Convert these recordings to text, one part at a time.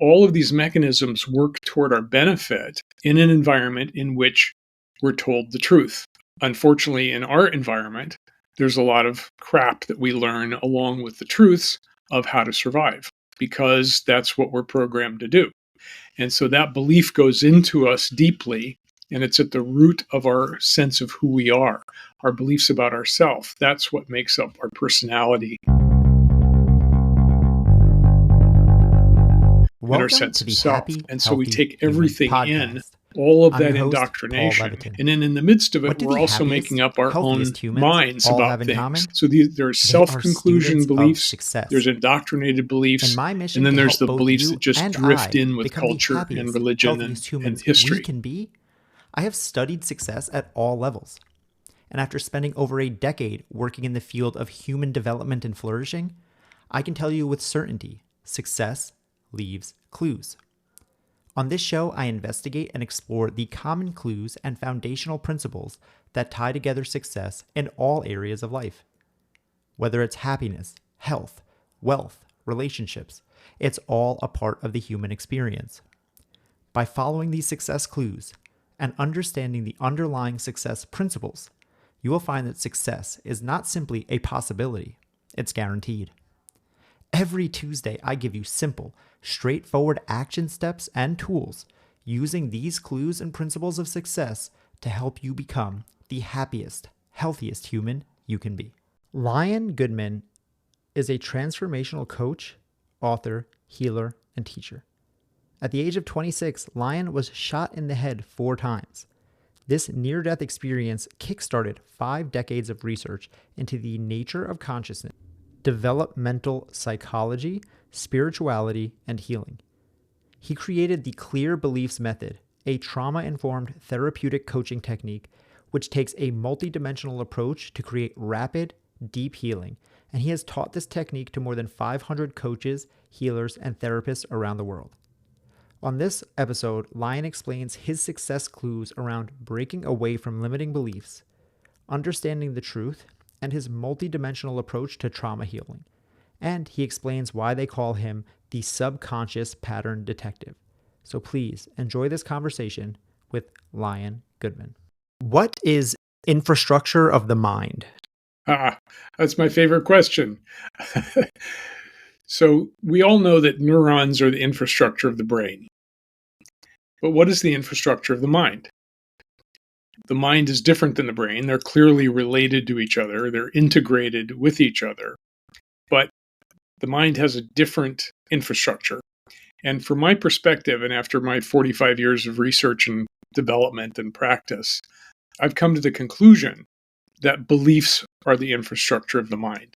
all of these mechanisms work toward our benefit in an environment in which we're told the truth. Unfortunately, in our environment, there's a lot of crap that we learn along with the truths of how to survive, because that's what we're programmed to do. And so that belief goes into us deeply, and it's at the root of our sense of who we are, our beliefs about ourselves. That's what makes up our personality. And our sense of self. And so we take everything in, all of that indoctrination. And then in the midst of it, we're also making up our own minds about things. So there are self-conclusion beliefs, there's indoctrinated beliefs, and then there's the beliefs that just drift in with culture and religion and history. I have studied success at all levels. And after spending over a decade working in the field of human development and flourishing, I can tell you with certainty, success leaves clues. On this show, I investigate and explore the common clues and foundational principles that tie together success in all areas of life. Whether it's happiness, health, wealth, relationships, it's all a part of the human experience. By following these success clues and understanding the underlying success principles, you will find that success is not simply a possibility, it's guaranteed. Every Tuesday, I give you simple, straightforward action steps and tools using these clues and principles of success to help you become the happiest, healthiest human you can be. Lion Goodman is a transformational coach, author, healer, and teacher. At the age of 26, Lion was shot in the head 4 times. This near-death experience kickstarted 5 decades of research into the nature of consciousness, developmental psychology, spirituality, and healing. He created the Clear Beliefs Method, a trauma-informed therapeutic coaching technique which takes a multidimensional approach to create rapid, deep healing, and he has taught this technique to more than 500 coaches, healers, and therapists around the world. On this episode, Lion explains his success clues around breaking away from limiting beliefs, understanding the truth, and his multidimensional approach to trauma healing. And he explains why they call him the subconscious pattern detective. So please enjoy this conversation with Lion Goodman. What is infrastructure of the mind? That's my favorite question. So we all know that neurons are the infrastructure of the brain. But what is the infrastructure of the mind? The mind is different than the brain. They're clearly related to each other. They're integrated with each other. But the mind has a different infrastructure. And from my perspective, and after my 45 years of research and development and practice, I've come to the conclusion that beliefs are the infrastructure of the mind.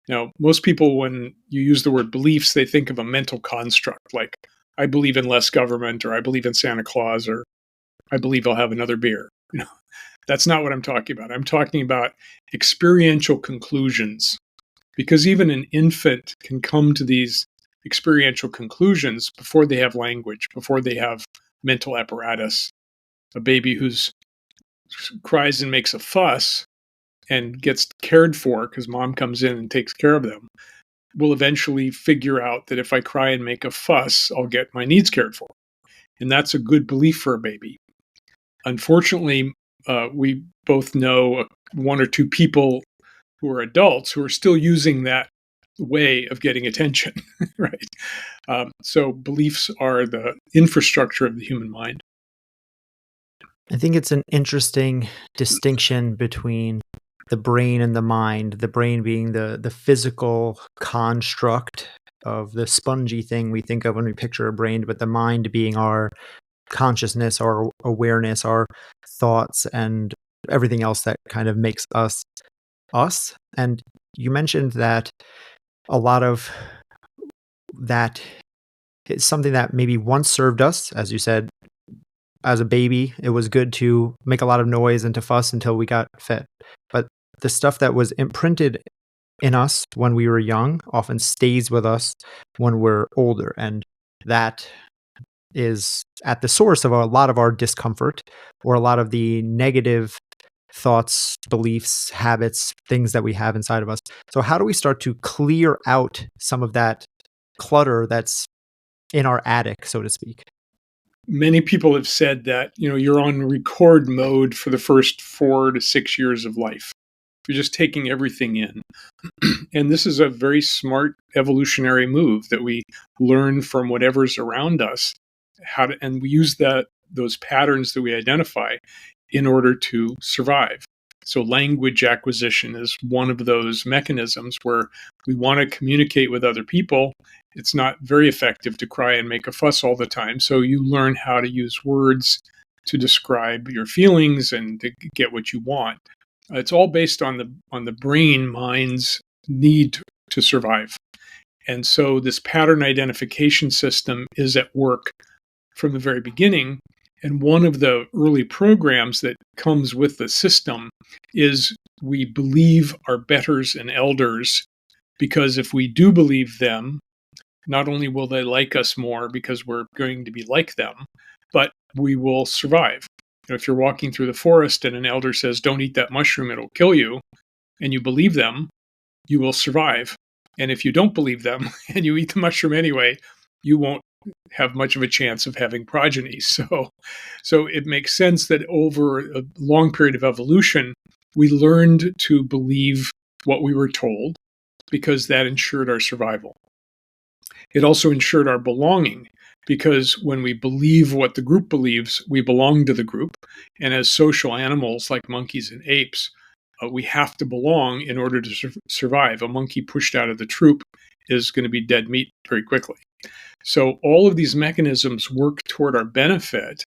Now, most people, when you use the word beliefs, they think of a mental construct, like I believe in less government, or I believe in Santa Claus, or I believe I'll have another beer. That's not what I'm talking about. I'm talking about experiential conclusions, because even an infant can come to these experiential conclusions before they have language, before they have mental apparatus. A baby who cries and makes a fuss and gets cared for because mom comes in and takes care of them will eventually figure out that if I cry and make a fuss, I'll get my needs cared for. And that's a good belief for a baby. Unfortunately, we both know 1 or 2 people who are adults who are still using that way of getting attention, right? So beliefs are the infrastructure of the human mind. I think it's an interesting distinction between the brain and the mind, the brain being the physical construct of the spongy thing we think of when we picture a brain, but the mind being our consciousness, our awareness, our thoughts, and everything else that kind of makes us us. And you mentioned that a lot of that is something that maybe once served us, as you said, as a baby, it was good to make a lot of noise and to fuss until we got fed. But the stuff that was imprinted in us when we were young often stays with us when we're older. And that is at the source of a lot of our discomfort, or a lot of the negative thoughts, beliefs, habits, things that we have inside of us. So how do we start to clear out some of that clutter that's in our attic, so to speak. Many people have said that, you're on record mode for the first 4 to 6 years of life. You're just taking everything in. And this is a very smart evolutionary move that we learn from whatever's around us, and we use those patterns that we identify in order to survive. So language acquisition is one of those mechanisms where we want to communicate with other people. It's not very effective to cry and make a fuss all the time. So you learn how to use words to describe your feelings and to get what you want. It's all based on the brain mind's need to survive. And so this pattern identification system is at work from the very beginning. And one of the early programs that comes with the system is we believe our betters and elders, because if we do believe them, not only will they like us more because we're going to be like them, but we will survive. If you're walking through the forest and an elder says, "Don't eat that mushroom, it'll kill you," and you believe them, you will survive. And if you don't believe them and you eat the mushroom anyway, you won't have much of a chance of having progeny. So it makes sense that over a long period of evolution, we learned to believe what we were told because that ensured our survival. It also ensured our belonging, because when we believe what the group believes, we belong to the group. And as social animals like monkeys and apes, we have to belong in order to survive. A monkey pushed out of the troop is going to be dead meat very quickly. So all of these mechanisms work toward our benefit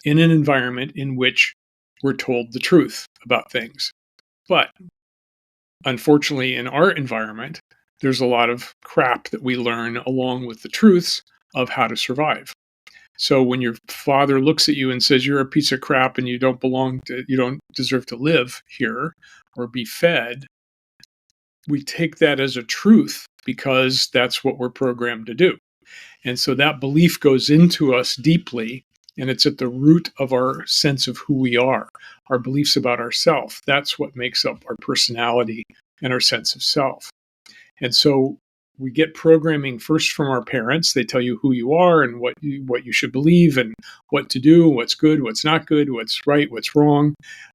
in an environment in which we're told the truth about things. But unfortunately, in our environment, there's a lot of crap that we learn along with the truths of how to survive. So when your father looks at you and says, "You're a piece of crap and you don't deserve to live here or be fed," we take that as a truth because that's what we're programmed to do. And so that belief goes into us deeply, and it's at the root of our sense of who we are, our beliefs about ourselves. That's what makes up our personality and our sense of self. And so we get programming first from our parents. They tell you who you are and what you should believe and what to do, what's good, what's not good, what's right, what's wrong.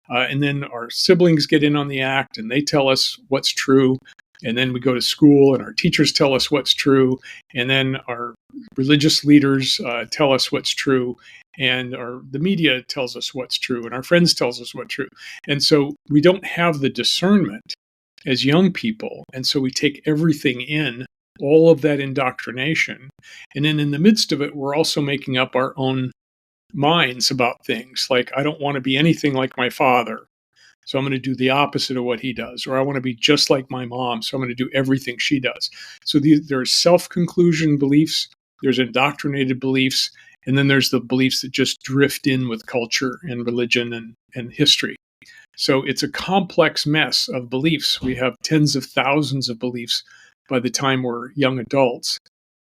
And then our siblings get in on the act and they tell us what's true. And then we go to school and our teachers tell us what's true. And then our religious leaders tell us what's true. And the media tells us what's true. And our friends tells us what's true. And so we don't have the discernment as young people. And so we take everything in, all of that indoctrination. And then in the midst of it, we're also making up our own minds about things. Like, I don't want to be anything like my father, so I'm going to do the opposite of what he does. Or I want to be just like my mom, so I'm going to do everything she does. So there's self-conclusion beliefs, there's indoctrinated beliefs, and then there's the beliefs that just drift in with culture and religion and history. So it's a complex mess of beliefs. We have tens of thousands of beliefs by the time we're young adults.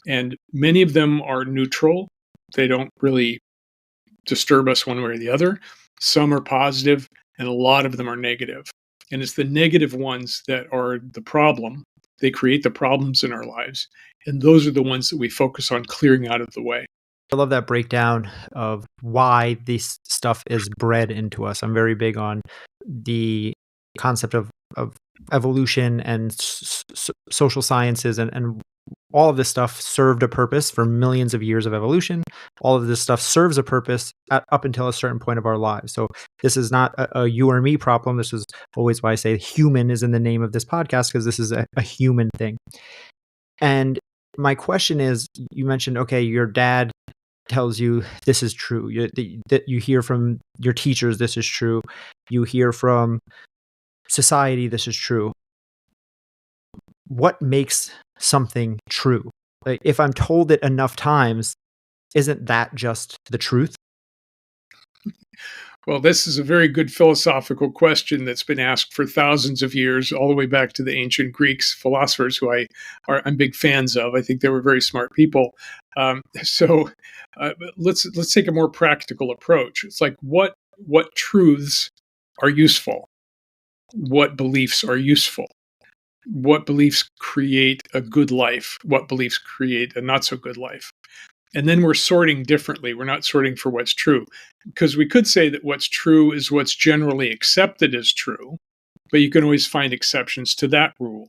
And many of them are neutral. They don't really disturb us one way or the other. Some are positive, and a lot of them are negative. And it's the negative ones that are the problem. They create the problems in our lives. And those are the ones that we focus on clearing out of the way. I love that breakdown of why this stuff is bred into us. I'm very big on the concept of evolution and social sciences, and all of this stuff served a purpose for millions of years of evolution. All of this stuff serves a purpose up until a certain point of our lives. So this is not a you or me problem. This is always why I say human is in the name of this podcast, because this is a human thing. And my question is, you mentioned, okay, your dad tells you this is true. You hear from your teachers, this is true. You hear from society, this is true. What makes something true? Like, if I'm told it enough times, isn't that just the truth? Well, this is a very good philosophical question that's been asked for thousands of years, all the way back to the ancient Greeks philosophers, who I'm big fans of. I think they were very smart people. So let's take a more practical approach. It's like, what truths are useful? What beliefs are useful? What beliefs create a good life? What beliefs create a not so good life? And then we're sorting differently. We're not sorting for what's true. Because we could say that what's true is what's generally accepted as true, but you can always find exceptions to that rule,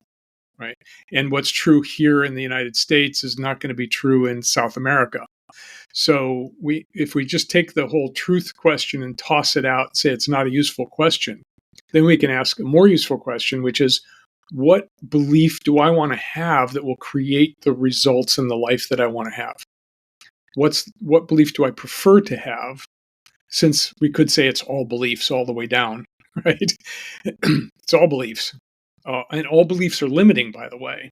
right? And what's true here in the United States is not going to be true in South America. So if we just take the whole truth question and toss it out and say it's not a useful question, then we can ask a more useful question, which is, what belief do I want to have that will create the results in the life that I want to have? What belief do I prefer to have? Since we could say it's all beliefs all the way down, right? It's all beliefs. And all beliefs are limiting, by the way.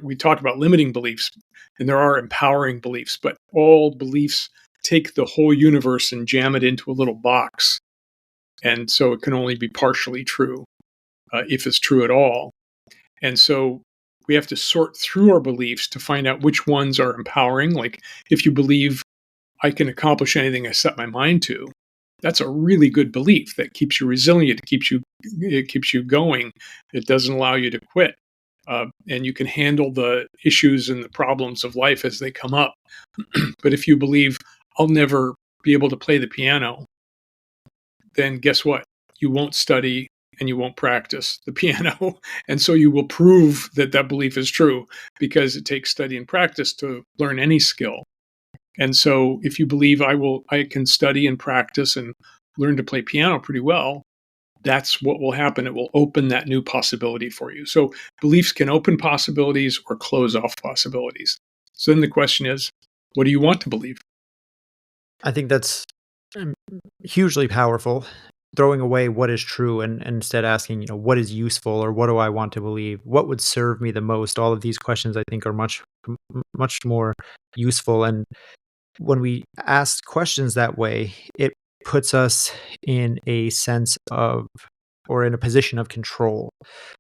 We talk about limiting beliefs, and there are empowering beliefs, but all beliefs take the whole universe and jam it into a little box. And so it can only be partially true, if it's true at all. And so we have to sort through our beliefs to find out which ones are empowering. Like, if you believe I can accomplish anything I set my mind to, that's a really good belief that keeps you resilient. It keeps you going. It doesn't allow you to quit. And you can handle the issues and the problems of life as they come up. But if you believe I'll never be able to play the piano, then guess what? You won't study and you won't practice the piano. And so you will prove that that belief is true, because it takes study and practice to learn any skill. And so if you believe I can study and practice and learn to play piano pretty well, that's what will happen. It will open that new possibility for you. So beliefs can open possibilities or close off possibilities. So then the question is, what do you want to believe? I think that's hugely powerful. Throwing away what is true and instead asking, what is useful, or what do I want to believe? What would serve me the most? All of these questions, I think, are much more useful. And when we ask questions that way, it puts us in a sense of, or in a position of control.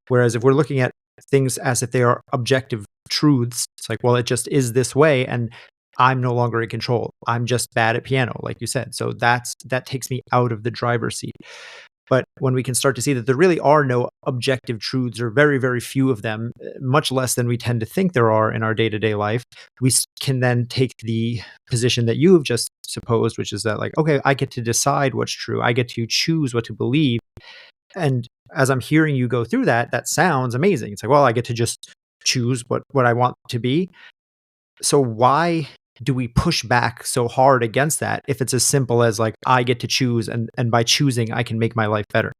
Whereas if we're looking at things as if they are objective truths, it's like, well, it just is this way, and I'm no longer in control. I'm just bad at piano, like you said. So that takes me out of the driver's seat. But when we can start to see that there really are no objective truths, or very, very few of them, much less than we tend to think there are in our day-to-day life, we can then take the position that you have just supposed, which is that, like, okay, I get to decide what's true. I get to choose what to believe. And as I'm hearing you go through that sounds amazing. It's like, well, I get to just choose what I want to be. So why do we push back so hard against that if it's as simple as, like, I get to choose, and by choosing I can make my life better?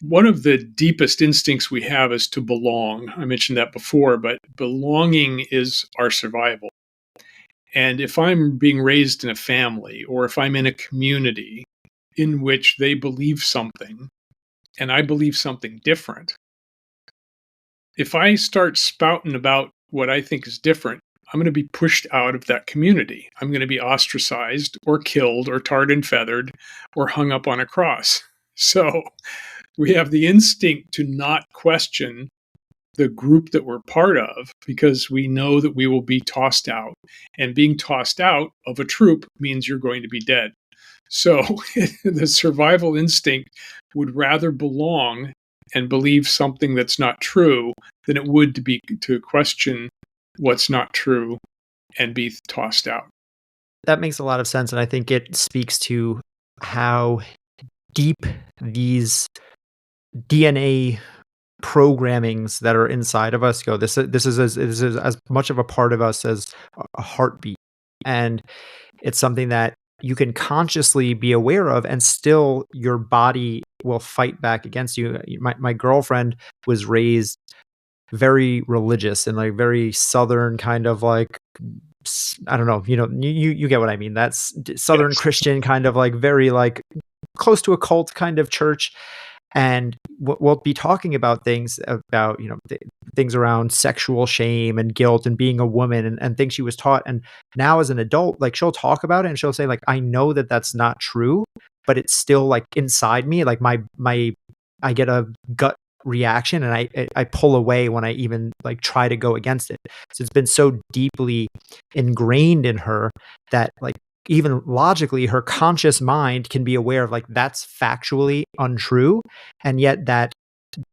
One of the deepest instincts we have is to belong. I mentioned that before, but belonging is our survival. And if I'm being raised in a family, or if I'm in a community in which they believe something and I believe something different, if I start spouting about what I think is different, I'm going to be pushed out of that community. I'm going to be ostracized or killed or tarred and feathered or hung up on a cross. So we have the instinct to not question the group that we're part of, because we know that we will be tossed out. And being tossed out of a troop means you're going to be dead. So the survival instinct would rather belong and believe something that's not true than it would to question what's not true and be tossed out. That makes a lot of sense. And I think it speaks to how deep these DNA programmings that are inside of us go. This is as much of a part of us as a heartbeat. And it's something that you can consciously be aware of, and still your body will fight back against you. My girlfriend was raised very religious and, like, very Southern kind of, like, I don't know, you get what I mean. That's Southern Yes. Christian kind of, like, very, like, close to a cult kind of church. And we'll be talking about things about, things around sexual shame and guilt and being a woman, and things she was taught. And now as an adult, like, she'll talk about it and she'll say, like, I know that that's not true, but it's still, like, inside me, like, I get a gut reaction, and I pull away when I even, like, try to go against it. So it's been so deeply ingrained in her that, like, even logically, her conscious mind can be aware of, like, that's factually untrue. And yet that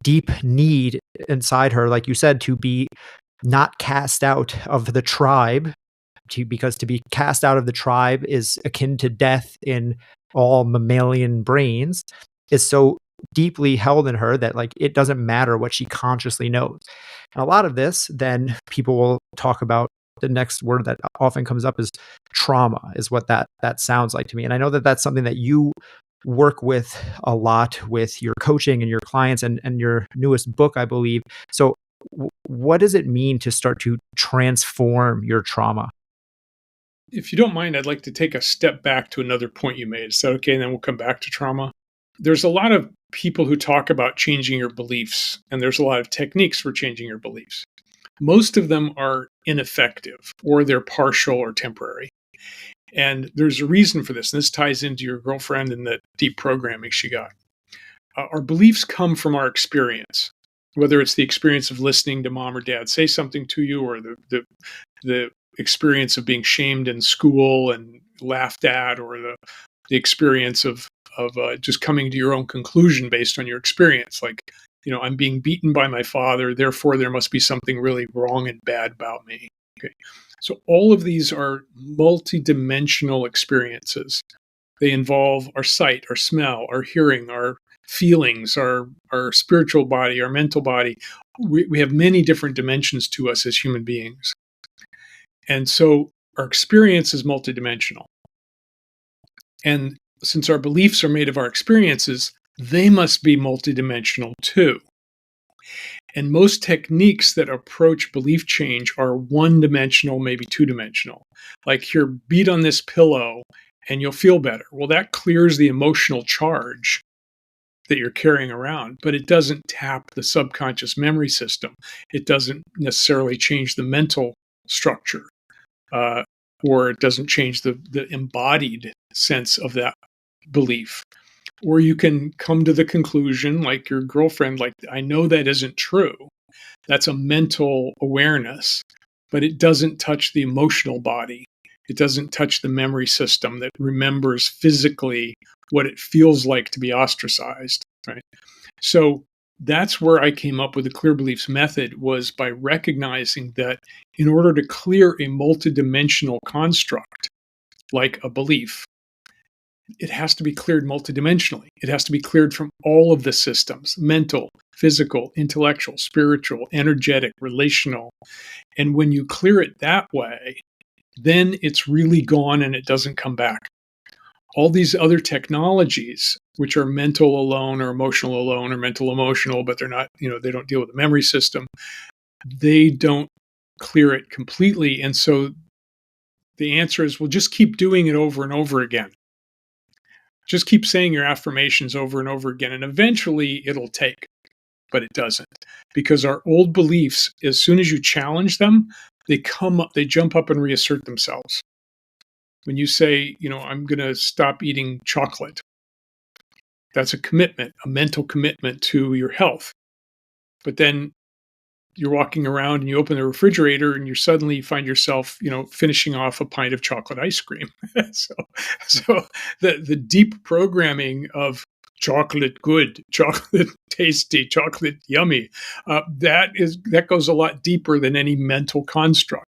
deep need inside her, like you said, to be not cast out of the tribe, because to be cast out of the tribe is akin to death in all mammalian brains, is so deeply held in her that like it doesn't matter what she consciously knows. And a lot of this, then people will talk about, the next word that often comes up is trauma, is what that sounds like to me. And I know that that's something that you work with a lot with your coaching and your clients, and your newest book, I believe. So what does it mean to start to transform your trauma? If you don't mind, I'd like to take a step back to another point you made. Is that okay? And then we'll come back to trauma. There's a lot of people who talk about changing your beliefs, and there's a lot of techniques for changing your beliefs. Most of them are ineffective, or they're partial or temporary. And there's a reason for this. And this ties into your girlfriend and the deep programming she got. Our beliefs come from our experience, whether it's the experience of listening to mom or dad say something to you, or the experience of being shamed in school and laughed at, or the experience of just coming to your own conclusion based on your experience. Like, I'm being beaten by my father, therefore there must be something really wrong and bad about me. Okay. So all of these are multidimensional experiences. They involve our sight, our smell, our hearing, our feelings, our spiritual body, our mental body. We have many different dimensions to us as human beings. And so our experience is multidimensional. And since our beliefs are made of our experiences, they must be multidimensional too. And most techniques that approach belief change are one-dimensional, maybe two-dimensional. Like, here, beat on this pillow and you'll feel better. Well, that clears the emotional charge that you're carrying around, but it doesn't tap the subconscious memory system. It doesn't necessarily change the mental structure, or it doesn't change the embodied sense of that belief. Or you can come to the conclusion, like your girlfriend, like, I know that isn't true. That's a mental awareness, but it doesn't touch the emotional body. It doesn't touch the memory system that remembers physically what it feels like to be ostracized, right? So that's where I came up with the clear beliefs method, was by recognizing that in order to clear a multidimensional construct, like a belief, it has to be cleared multidimensionally. It has to be cleared from all of the systems: mental, physical, intellectual, spiritual, energetic, relational. And when you clear it that way, then it's really gone and it doesn't come back. All these other technologies, which are mental alone or emotional alone or mental emotional, but they're not, they don't deal with the memory system, they don't clear it completely. And so the answer is, well, just keep doing it over and over again. Just keep saying your affirmations over and over again, and eventually it'll take, but it doesn't. Because our old beliefs, as soon as you challenge them, they come up, they jump up and reassert themselves. When you say, I'm going to stop eating chocolate, that's a commitment, a mental commitment to your health. But then you're walking around and you open the refrigerator and you suddenly find yourself, finishing off a pint of chocolate ice cream. so the deep programming of chocolate good, chocolate tasty, chocolate yummy, that goes a lot deeper than any mental construct.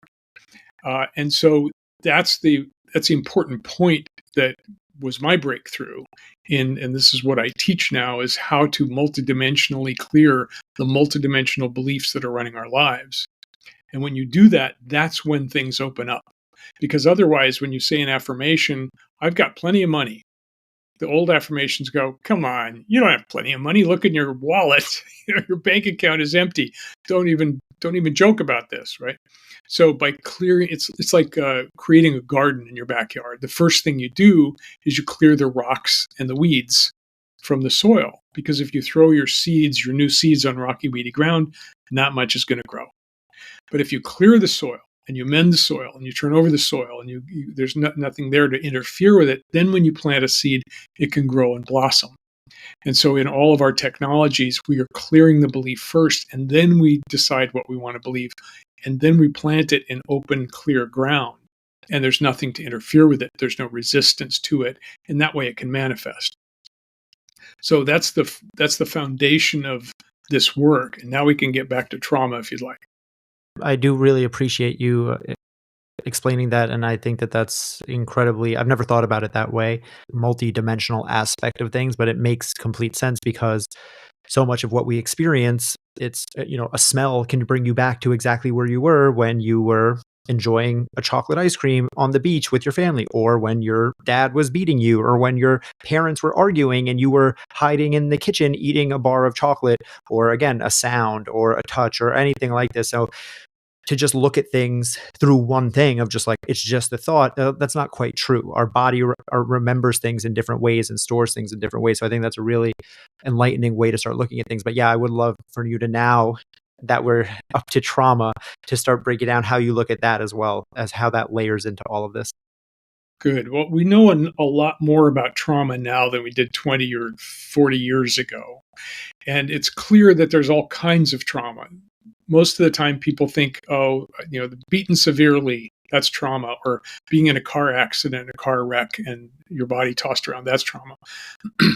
And so that's the important point that was my breakthrough and this is what I teach now, is how to multidimensionally clear the multidimensional beliefs that are running our lives. And when you do that, that's when things open up. Because otherwise, when you say an affirmation, I've got plenty of money, the old affirmations go, come on, you don't have plenty of money. Look in your wallet. Your bank account is empty. Don't even joke about this, right? So by clearing, it's like creating a garden in your backyard. The first thing you do is you clear the rocks and the weeds from the soil. Because if you throw your new seeds on rocky, weedy ground, not much is going to grow. But if you clear the soil, and you mend the soil, and you turn over the soil, and there's nothing there to interfere with it, then when you plant a seed, it can grow and blossom. And so in all of our technologies, we are clearing the belief first, and then we decide what we want to believe. And then we plant it in open, clear ground. And there's nothing to interfere with it. There's no resistance to it. And that way it can manifest. So that's the foundation of this work. And now we can get back to trauma if you'd like. I do really appreciate you explaining that, and I think that that's incredibly, I've never thought about it that way, multi-dimensional aspect of things, but it makes complete sense because so much of what we experience, it's a smell can bring you back to exactly where you were when you were enjoying a chocolate ice cream on the beach with your family, or when your dad was beating you, or when your parents were arguing and you were hiding in the kitchen eating a bar of chocolate, or again a sound or a touch or anything like this. So to just look at things through one thing of just like it's just a thought, that's not quite true. Our body remembers things in different ways and stores things in different ways. So I think that's a really enlightening way to start looking at things. But yeah, I would love for you to, now that we're up to trauma, to start breaking down how you look at that as well as how that layers into all of this. Good. Well, we know a lot more about trauma now than we did 20 or 40 years ago. And it's clear that there's all kinds of trauma. Most of the time, people think, oh, beaten severely, that's trauma, or being in a car accident, a car wreck, and your body tossed around, that's trauma.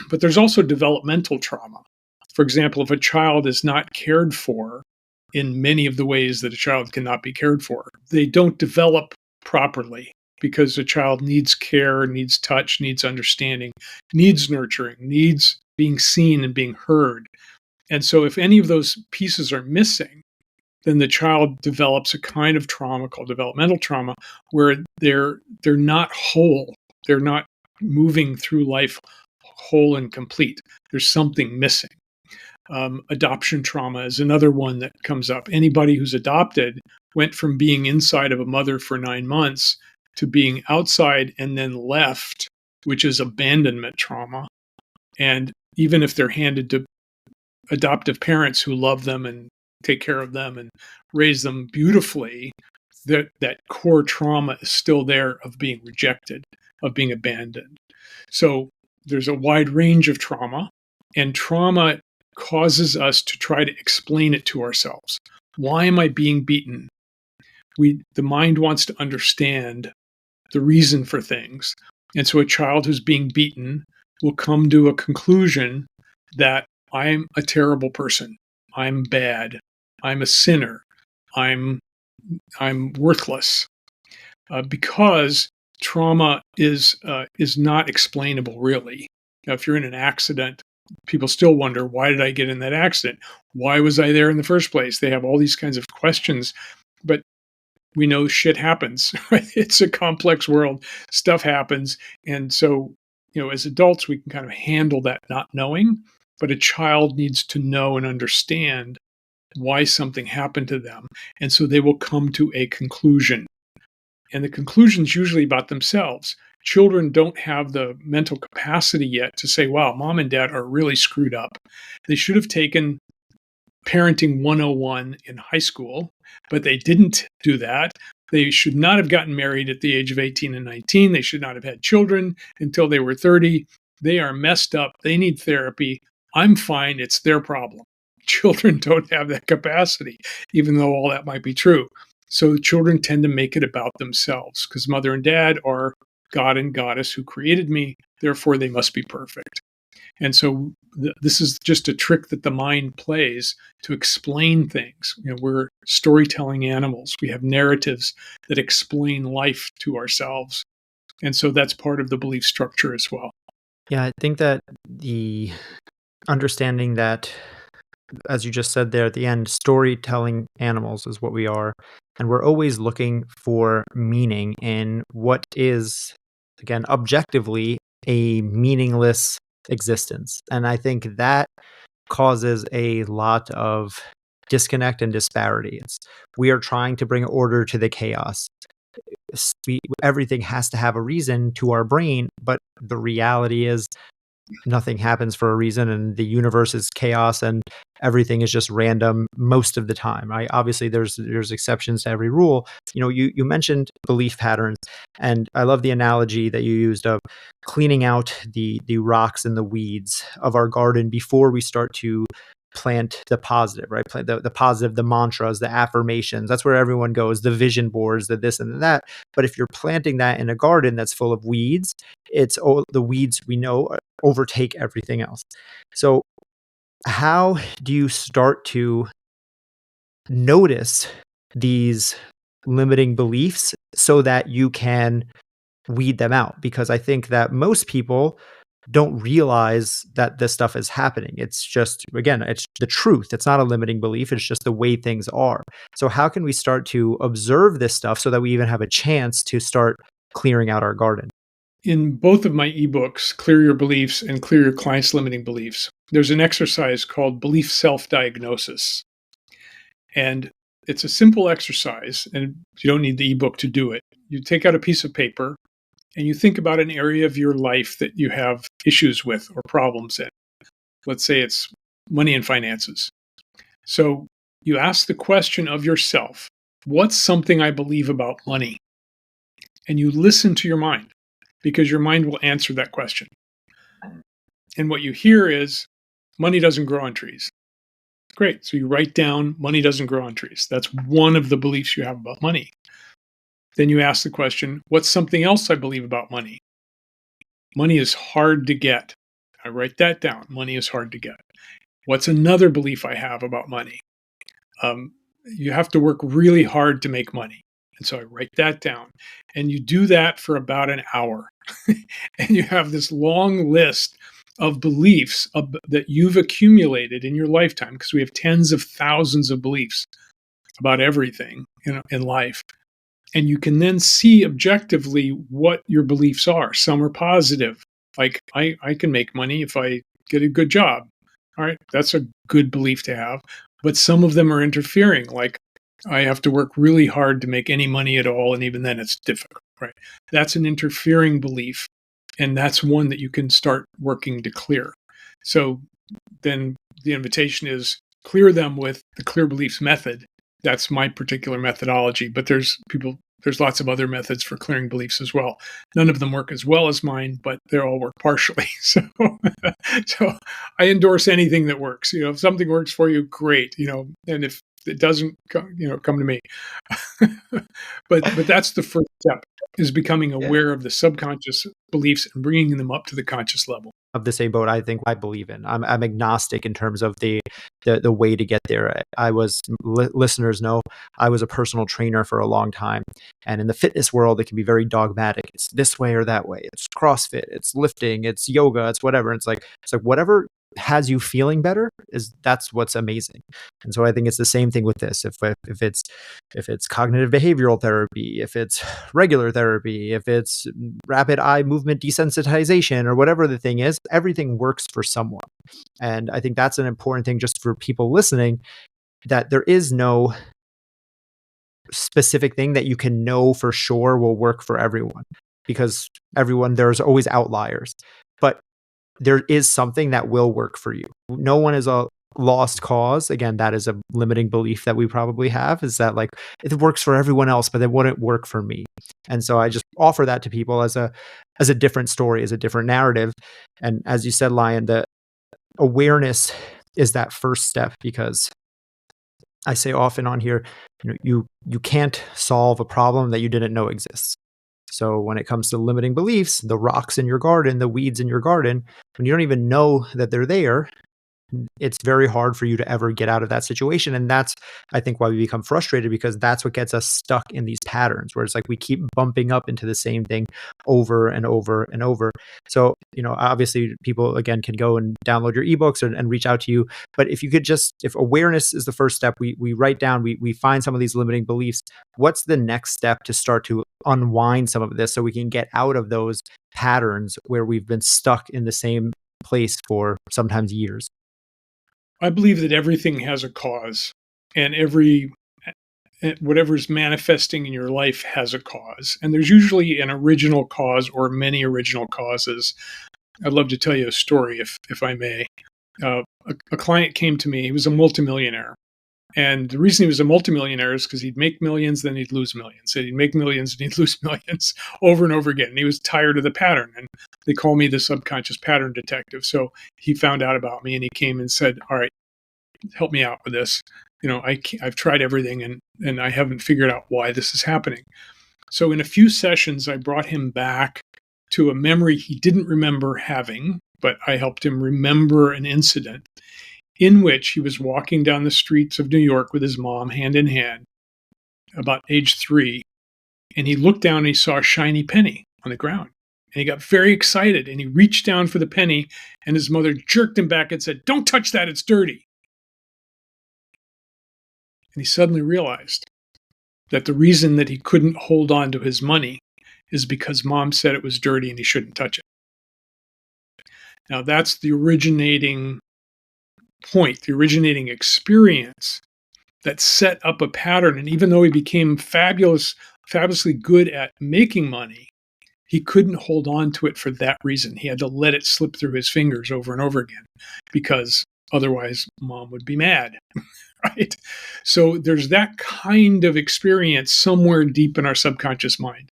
But there's also developmental trauma. For example, if a child is not cared for in many of the ways that a child cannot be cared for, they don't develop properly because a child needs care, needs touch, needs understanding, needs nurturing, needs being seen and being heard. And so, if any of those pieces are missing, then the child develops a kind of trauma called developmental trauma, where they're not whole. They're not moving through life whole and complete. There's something missing. Adoption trauma is another one that comes up. Anybody who's adopted went from being inside of a mother for 9 months to being outside and then left, which is abandonment trauma. And even if they're handed to adoptive parents who love them and take care of them and raise them beautifully, that core trauma is still there of being rejected, of being abandoned. So there's a wide range of trauma, and trauma causes us to try to explain it to ourselves. Why am I being beaten? The mind wants to understand the reason for things. And so a child who's being beaten will come to a conclusion that I'm a terrible person. I'm bad. I'm a sinner. I'm worthless, because trauma is not explainable really. Now, if you're in an accident, people still wonder, why did I get in that accident? Why was I there in the first place? They have all these kinds of questions, but we know shit happens. Right? It's a complex world. Stuff happens, and so as adults, we can kind of handle that not knowing. But a child needs to know and understand why something happened to them. And so they will come to a conclusion. And the conclusion is usually about themselves. Children don't have the mental capacity yet to say, wow, mom and dad are really screwed up. They should have taken Parenting 101 in high school, but they didn't do that. They should not have gotten married at the age of 18 and 19. They should not have had children until they were 30. They are messed up. They need therapy. I'm fine. It's their problem. Children don't have that capacity, even though all that might be true. So children tend to make it about themselves because mother and dad are God and goddess who created me. Therefore, they must be perfect. And so this is just a trick that the mind plays to explain things. We're storytelling animals. We have narratives that explain life to ourselves. And so that's part of the belief structure as well. Yeah, I think that the understanding that, as you just said there at the end, storytelling animals is what we are. And we're always looking for meaning in what is, again, objectively a meaningless existence. And I think that causes a lot of disconnect and disparity. We are trying to bring order to the chaos. Everything has to have a reason to our brain, but the reality is nothing happens for a reason, and the universe is chaos and everything is just random most of the time, right? Obviously there's exceptions to every rule. You mentioned belief patterns, and I love the analogy that you used of cleaning out the rocks and the weeds of our garden before we start to plant the positive, right? Plant the positive, the mantras, the affirmations. That's where everyone goes, the vision boards, the this and that. But if you're planting that in a garden that's full of weeds, the weeds we know overtake everything else. So how do you start to notice these limiting beliefs so that you can weed them out. Because I think that most people don't realize that this stuff is happening. It's just, again, it's the truth. It's not a limiting belief. It's just the way things are. So how can we start to observe this stuff so that we even have a chance to start clearing out our garden? In both of my ebooks, Clear Your Beliefs and Clear Your Clients' Limiting Beliefs, there's an exercise called belief self-diagnosis. And it's a simple exercise, and you don't need the ebook to do it. You take out a piece of paper and you think about an area of your life that you have issues with or problems in. Let's say it's money and finances. So you ask the question of yourself, what's something I believe about money? And you listen to your mind, because your mind will answer that question. And what you hear is, money doesn't grow on trees. Great. So you write down, money doesn't grow on trees. That's one of the beliefs you have about money. Then you ask the question, what's something else I believe about money? Money is hard to get. I write that down. Money is hard to get. What's another belief I have about money? You have to work really hard to make money. And so I write that down. And you do that for about an hour. And you have this long list of beliefs that you've accumulated in your lifetime, because we have tens of thousands of beliefs about everything in life. And you can then see objectively what your beliefs are. Some are positive, like I can make money if I get a good job. All right, that's a good belief to have. But some of them are interfering, like I have to work really hard to make any money at all, and even then it's difficult. Right? That's an interfering belief, and that's one that you can start working to clear. So then the invitation is clear them with the Clear Beliefs method. That's my particular methodology, but there's lots of other methods for clearing beliefs as well. None of them work as well as mine, but they all work partially. So I endorse anything that works. If something works for you, great. And if it doesn't, come to me. but that's the first step, is becoming aware of the subconscious beliefs and bringing them up to the conscious level. Of the same boat, I think I believe in. I'm agnostic in terms of the way to get there. Listeners know, I was a personal trainer for a long time. And in the fitness world, it can be very dogmatic. It's this way or that way. It's CrossFit, it's lifting, it's yoga, it's whatever. It's like whatever has you feeling better, that's what's amazing. And so I think it's the same thing with this. If it's cognitive behavioral therapy, if it's regular therapy, if it's rapid eye movement desensitization, or whatever the thing is, everything works for someone. And I think that's an important thing just for people listening, that there is no specific thing that you can know for sure will work for everyone, because there's always outliers. But there is something that will work for you. No one is a lost cause. Again, that is a limiting belief that we probably have, is that like it works for everyone else, but it wouldn't work for me. And so I just offer that to people as a different story, as a different narrative. And as you said, Lion, the awareness is that first step, because I say often on here, you can't solve a problem that you didn't know exists. So when it comes to limiting beliefs, the rocks in your garden, the weeds in your garden, when you don't even know that they're there, it's very hard for you to ever get out of that situation. And that's, I think, why we become frustrated, because that's what gets us stuck in these patterns, where it's like we keep bumping up into the same thing over and over and over. So, obviously people, again, can go and download your ebooks and reach out to you. But if you could if awareness is the first step, we write down, we find some of these limiting beliefs. What's the next step to start to unwind some of this so we can get out of those patterns where we've been stuck in the same place for sometimes years? I believe that everything has a cause, and whatever's manifesting in your life has a cause. And there's usually an original cause or many original causes. I'd love to tell you a story, if I may. A client came to me. He was a multimillionaire. And the reason he was a multimillionaire is because he'd make millions, then he'd lose millions. So he'd make millions and he'd lose millions over and over again. And he was tired of the pattern. And they call me the subconscious pattern detective. So he found out about me and he came and said, all right, help me out with this. I've tried everything and I haven't figured out why this is happening. So in a few sessions, I brought him back to a memory he didn't remember having, but I helped him remember an incident in which he was walking down the streets of New York with his mom, hand in hand. about age 3, and he looked down and he saw a shiny penny on the ground. And he got very excited and he reached down for the penny, and his mother jerked him back and said, "Don't touch that, it's dirty." And he suddenly realized that the reason that he couldn't hold on to his money is because mom said it was dirty and he shouldn't touch it. Now that's the originating point, the originating experience that set up a pattern. And even though he became fabulously good at making money, he couldn't hold on to it for that reason. He had to let it slip through his fingers over and over again, because otherwise mom would be mad, right? So there's that kind of experience somewhere deep in our subconscious mind.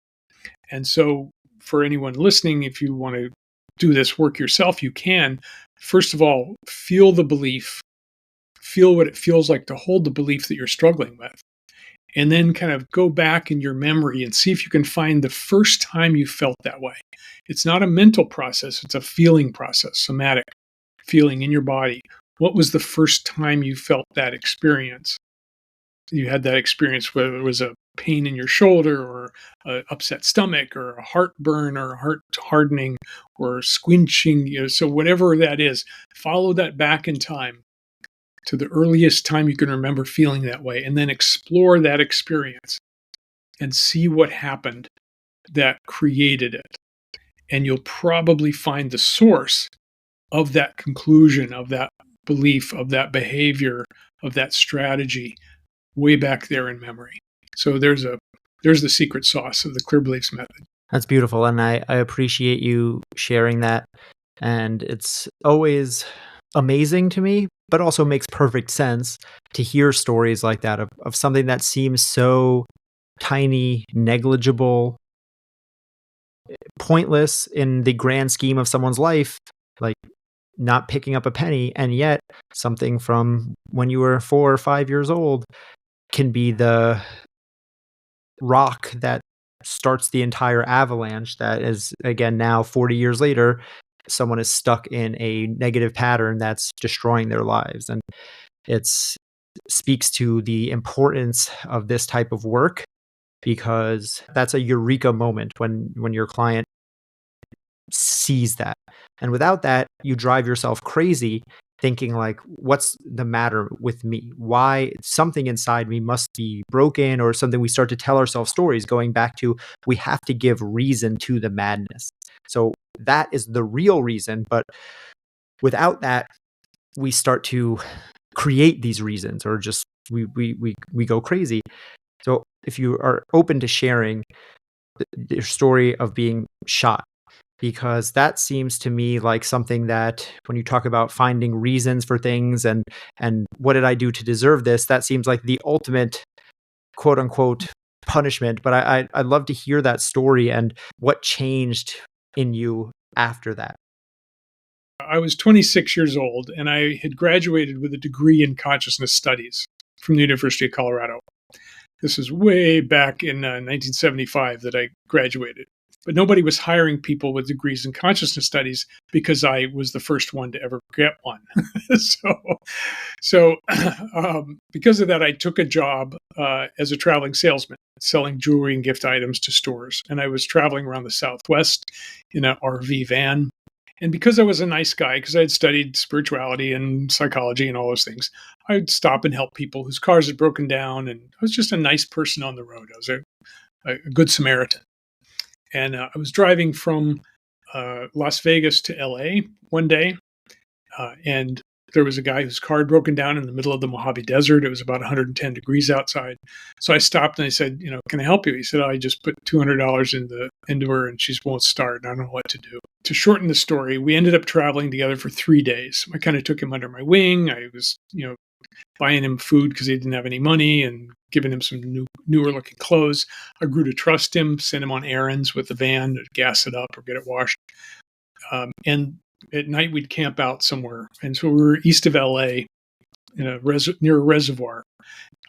And so for anyone listening, if you want to do this work yourself, you can. First of all, feel the belief, feel what it feels like to hold the belief that you're struggling with. And then kind of go back in your memory and see if you can find the first time you felt that way. It's not a mental process, it's a feeling process, somatic feeling in your body. What was the first time you felt that experience? You had that experience, whether it was a pain in your shoulder or an upset stomach or a heartburn or a heart hardening or squinching. So whatever that is, follow that back in time to the earliest time you can remember feeling that way, and then explore that experience and see what happened that created it. And you'll probably find the source of that conclusion, of that belief, of that behavior, of that strategy way back there in memory. So there's the secret sauce of the clear beliefs method. That's beautiful. And I appreciate you sharing that. And it's always amazing to me, but also makes perfect sense to hear stories like that of something that seems so tiny, negligible, pointless in the grand scheme of someone's life, like not picking up a penny, and yet something from when you were 4 or 5 years old can be the rock that starts the entire avalanche that is, again, now 40 years later, someone is stuck in a negative pattern that's destroying their lives. And it speaks to the importance of this type of work, because that's a eureka moment when your client sees that. And without that, you drive yourself crazy thinking like, what's the matter with me? Why something inside me must be broken, or something. We start to tell ourselves stories going back to, we have to give reason to the madness. So that is the real reason. But without that, we start to create these reasons, or just we go crazy. So if you are open to sharing your story of being shot, because that seems to me like something that, when you talk about finding reasons for things and what did I do to deserve this, that seems like the ultimate quote unquote punishment. But I'd love to hear that story and what changed in you after that. I was 26 years old and I had graduated with a degree in consciousness studies from the University of Colorado. This is way back in 1975 that I graduated. But nobody was hiring people with degrees in consciousness studies because I was the first one to ever get one. So because of that, I took a job as a traveling salesman, selling jewelry and gift items to stores. And I was traveling around the Southwest in an RV van. And because I was a nice guy, because I had studied spirituality and psychology and all those things, I'd stop and help people whose cars had broken down. And I was just a nice person on the road. I was a good Samaritan. And I was driving from Las Vegas to LA one day, and there was a guy whose car had broken down in the middle of the Mojave Desert. It was about 110 degrees outside. So I stopped and I said, can I help you? He said, I just put $200 into her and she won't start. I don't know what to do. To shorten the story, we ended up traveling together for 3 days. I kind of took him under my wing. I was, buying him food because he didn't have any money and giving him some newer looking clothes. I grew to trust him, sent him on errands with the van to gas it up or get it washed. And at night we'd camp out somewhere. And so we were east of LA in near a reservoir.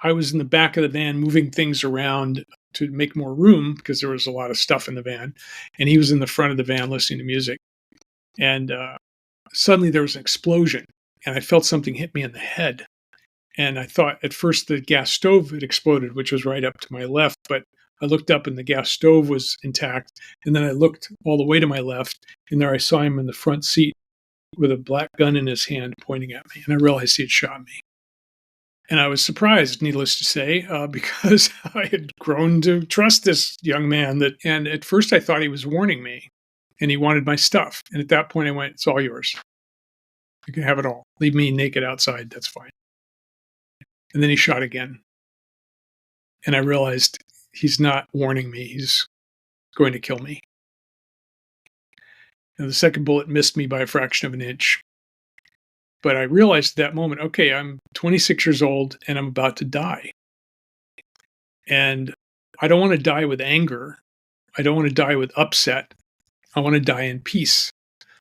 I was in the back of the van moving things around to make more room because there was a lot of stuff in the van. And he was in the front of the van listening to music. And suddenly there was an explosion and I felt something hit me in the head. And I thought at first the gas stove had exploded, which was right up to my left, but I looked up and the gas stove was intact. And then I looked all the way to my left, and there I saw him in the front seat with a black gun in his hand pointing at me. And I realized he had shot me. And I was surprised, needless to say, because I had grown to trust this young man. And at first I thought he was warning me and he wanted my stuff. And at that point I went, it's all yours. You can have it all. Leave me naked outside. That's fine. And then he shot again. And I realized he's not warning me. He's going to kill me. And the second bullet missed me by a fraction of an inch. But I realized at that moment, okay, I'm 26 years old and I'm about to die. And I don't want to die with anger. I don't want to die with upset. I want to die in peace.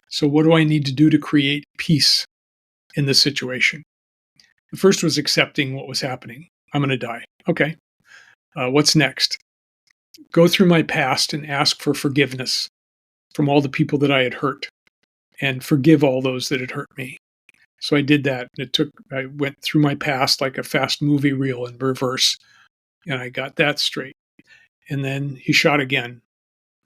So what do I need to do to create peace in this situation? The first was accepting what was happening. I'm going to die. Okay. What's next? Go through my past and ask for forgiveness from all the people that I had hurt and forgive all those that had hurt me. So I did that. I went through my past like a fast movie reel in reverse, and I got that straight. And then he shot again.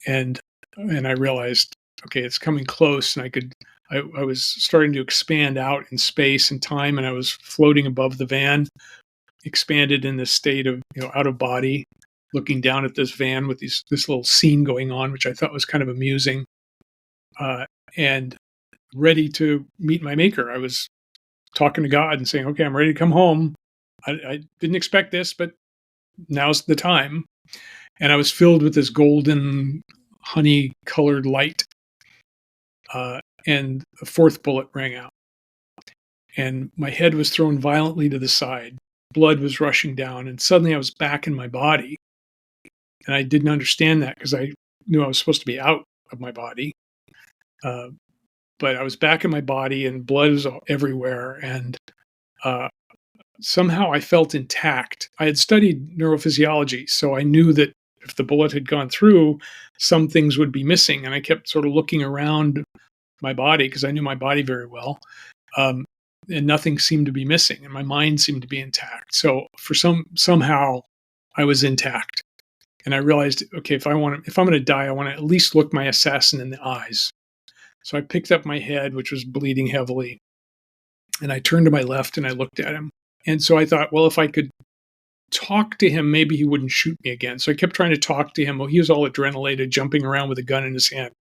And I realized, okay, it's coming close. And I was starting to expand out in space and time, and I was floating above the van, expanded in this state of, out of body, looking down at this van with this little scene going on, which I thought was kind of amusing, and ready to meet my maker. I was talking to God and saying, okay, I'm ready to come home. I didn't expect this, but now's the time. And I was filled with this golden honey colored light. And the fourth bullet rang out. And my head was thrown violently to the side. Blood was rushing down. And suddenly I was back in my body. And I didn't understand that because I knew I was supposed to be out of my body. But I was back in my body and blood was everywhere. And somehow I felt intact. I had studied neurophysiology, so I knew that if the bullet had gone through, some things would be missing. And I kept sort of looking around my body because I knew my body very well. And nothing seemed to be missing, and my mind seemed to be intact. So for somehow I was intact. And I realized, okay, if I'm going to die, I want to at least look my assassin in the eyes. So I picked up my head, which was bleeding heavily, and I turned to my left and I looked at him. And so I thought, well, if I could talk to him, maybe he wouldn't shoot me again. So I kept trying to talk to him. Well, he was all adrenalated, jumping around with a gun in his hand.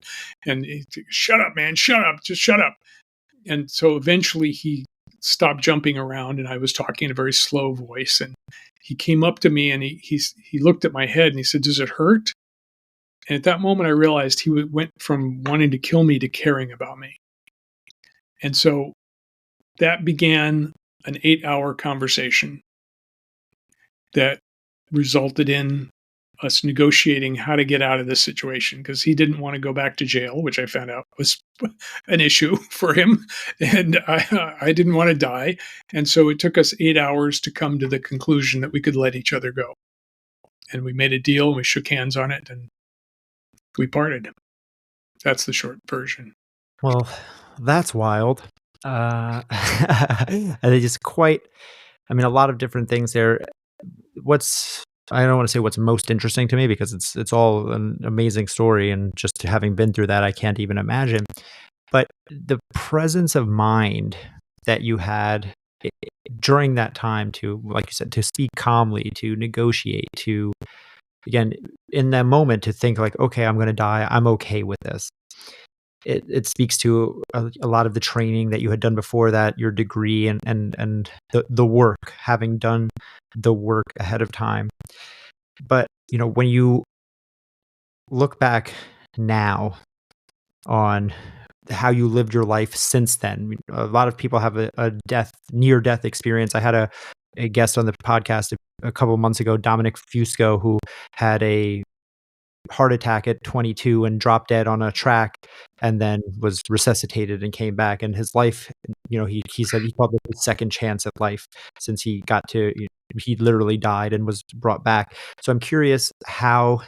And he said, shut up, man, shut up, just shut up. And so eventually he stopped jumping around, and I was talking in a very slow voice. And he came up to me and he looked at my head and he said, does it hurt? And at that moment, I realized he went from wanting to kill me to caring about me. And so that began an 8-hour conversation that resulted in us negotiating how to get out of this situation, because he didn't want to go back to jail, which I found out was an issue for him. And I didn't want to die. And so it took us 8 hours to come to the conclusion that we could let each other go. And we made a deal and we shook hands on it and we parted. That's the short version. Well, that's wild. And it is quite, a lot of different things there. I don't want to say what's most interesting to me, because it's all an amazing story, and just having been through that, I can't even imagine. But the presence of mind that you had during that time to, like you said, to speak calmly, to negotiate, to, again, in that moment, to think like, okay, I'm going to die. I'm okay with this. It speaks to a lot of the training that you had done before that, your degree, and the work, having done the work ahead of time. But, when you look back now on how you lived your life since then, a lot of people have a near death experience. I had a guest on the podcast a couple of months ago, Dominic Fusco, who had a heart attack at 22 and dropped dead on a track, and then was resuscitated and came back. And his life, he said he called it his second chance at life, since he literally died and was brought back. So I'm curious how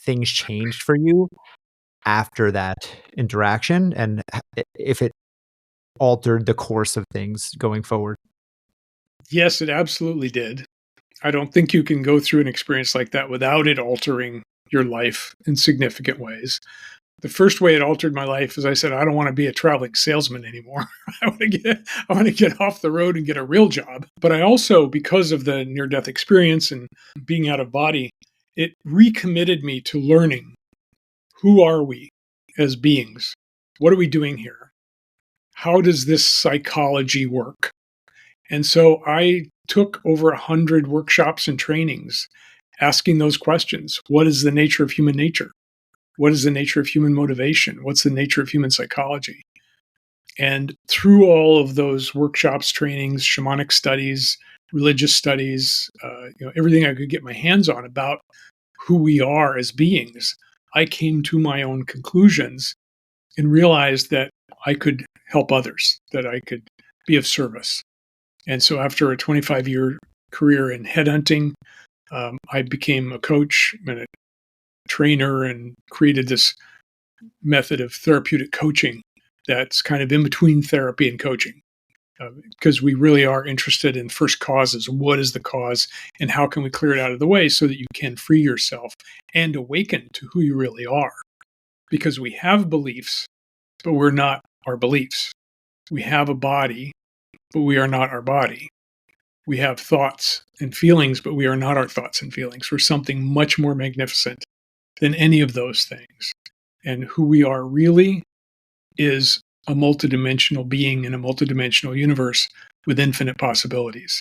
things changed for you after that interaction, and if it altered the course of things going forward. Yes, it absolutely did. I don't think you can go through an experience like that without it altering your life in significant ways. The first way it altered my life is I said, I don't want to be a traveling salesman anymore. I want to get off the road and get a real job. But I also, because of the near death experience and being out of body, it recommitted me to learning who are we as beings? What are we doing here? How does this psychology work? And so I took over 100 workshops and trainings asking those questions. What is the nature of human nature? What is the nature of human motivation? What's the nature of human psychology? And through all of those workshops, trainings, shamanic studies, religious studies, everything I could get my hands on about who we are as beings, I came to my own conclusions and realized that I could help others, that I could be of service. And so after a 25-year career in headhunting, I became a coach and a trainer and created this method of therapeutic coaching that's kind of in between therapy and coaching. Because we really are interested in first causes. What is the cause and how can we clear it out of the way so that you can free yourself and awaken to who you really are? Because we have beliefs, but we're not our beliefs. We have a body, but we are not our body. We have thoughts and feelings, but we are not our thoughts and feelings. We're something much more magnificent than any of those things. And who we are really is a multidimensional being in a multidimensional universe with infinite possibilities.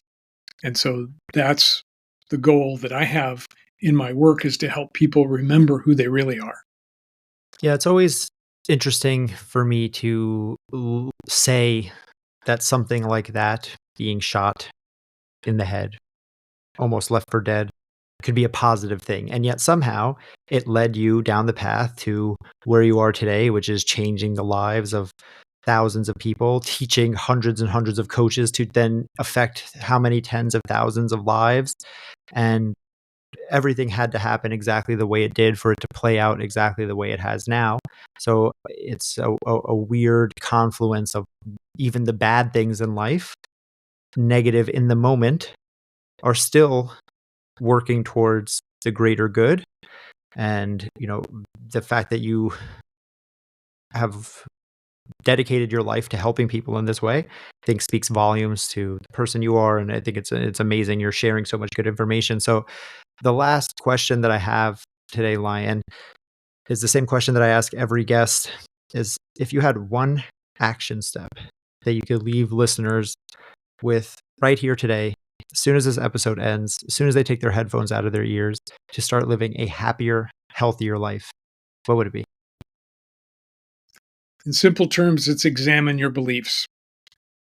And so that's the goal that I have in my work, is to help people remember who they really are. Yeah, it's always interesting for me to say that something like that, being shot in the head, almost left for dead, could be a positive thing. And yet somehow it led you down the path to where you are today, which is changing the lives of thousands of people, teaching hundreds and hundreds of coaches to then affect how many tens of thousands of lives. And everything had to happen exactly the way it did for it to play out exactly the way it has now. So it's a weird confluence of even the bad things in life, negative in the moment, are still working towards the greater good. And, the fact that you have dedicated your life to helping people in this way, I think speaks volumes to the person you are. And I think it's amazing. You're sharing so much good information. So the last question that I have today, Lion, is the same question that I ask every guest: is if you had one action step that you could leave listeners with right here today, as soon as this episode ends, as soon as they take their headphones out of their ears, to start living a happier, healthier life, what would it be? In simple terms, it's examine your beliefs.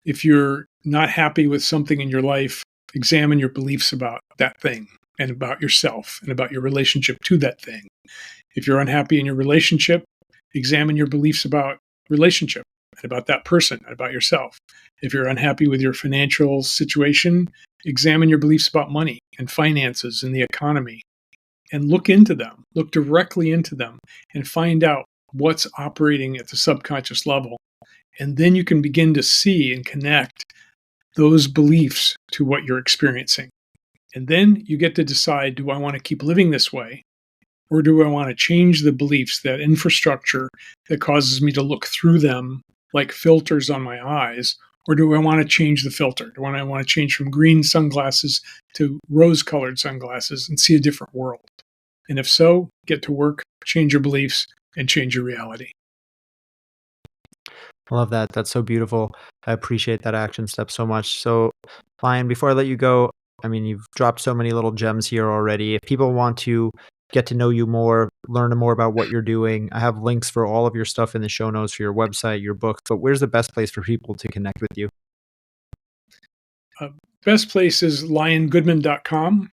If you're not happy with something in your life, examine your beliefs about that thing and about yourself and about your relationship to that thing. If you're unhappy in your relationship, examine your beliefs about relationship and about that person and about yourself. If you're unhappy with your financial situation, examine your beliefs about money and finances and the economy, and look into them, look directly into them, and find out what's operating at the subconscious level. And then you can begin to see and connect those beliefs to what you're experiencing. And then you get to decide, do I want to keep living this way? Or do I want to change the beliefs, that infrastructure that causes me to look through them like filters on my eyes? Or do I want to change the filter? Do I want to change from green sunglasses to rose-colored sunglasses and see a different world? And if so, get to work, change your beliefs, and change your reality. I love that. That's so beautiful. I appreciate that action step so much. So, Lion, before I let you go, I mean, you've dropped so many little gems here already. If people want to get to know you more, learn more about what you're doing, I have links for all of your stuff in the show notes for your website, your books. But where's the best place for people to connect with you? Best place is liongoodman.com.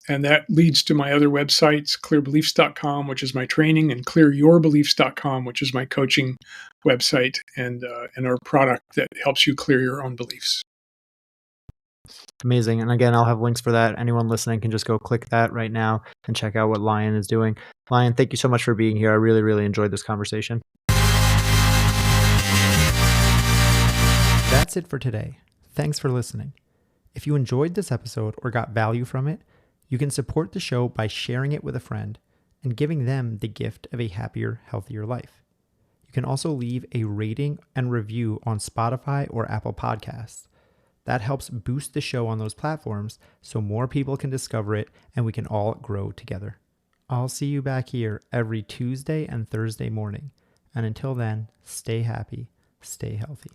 And that leads to my other websites, clearbeliefs.com, which is my training, and clearyourbeliefs.com, which is my coaching website and our product that helps you clear your own beliefs. Amazing. And again, I'll have links for that. Anyone listening can just go click that right now and check out what Lion is doing. Lion, thank you so much for being here. I really, really enjoyed this conversation. That's it for today. Thanks for listening. If you enjoyed this episode or got value from it, you can support the show by sharing it with a friend and giving them the gift of a happier, healthier life. You can also leave a rating and review on Spotify or Apple Podcasts. That helps boost the show on those platforms so more people can discover it and we can all grow together. I'll see you back here every Tuesday and Thursday morning. And until then, stay happy, stay healthy.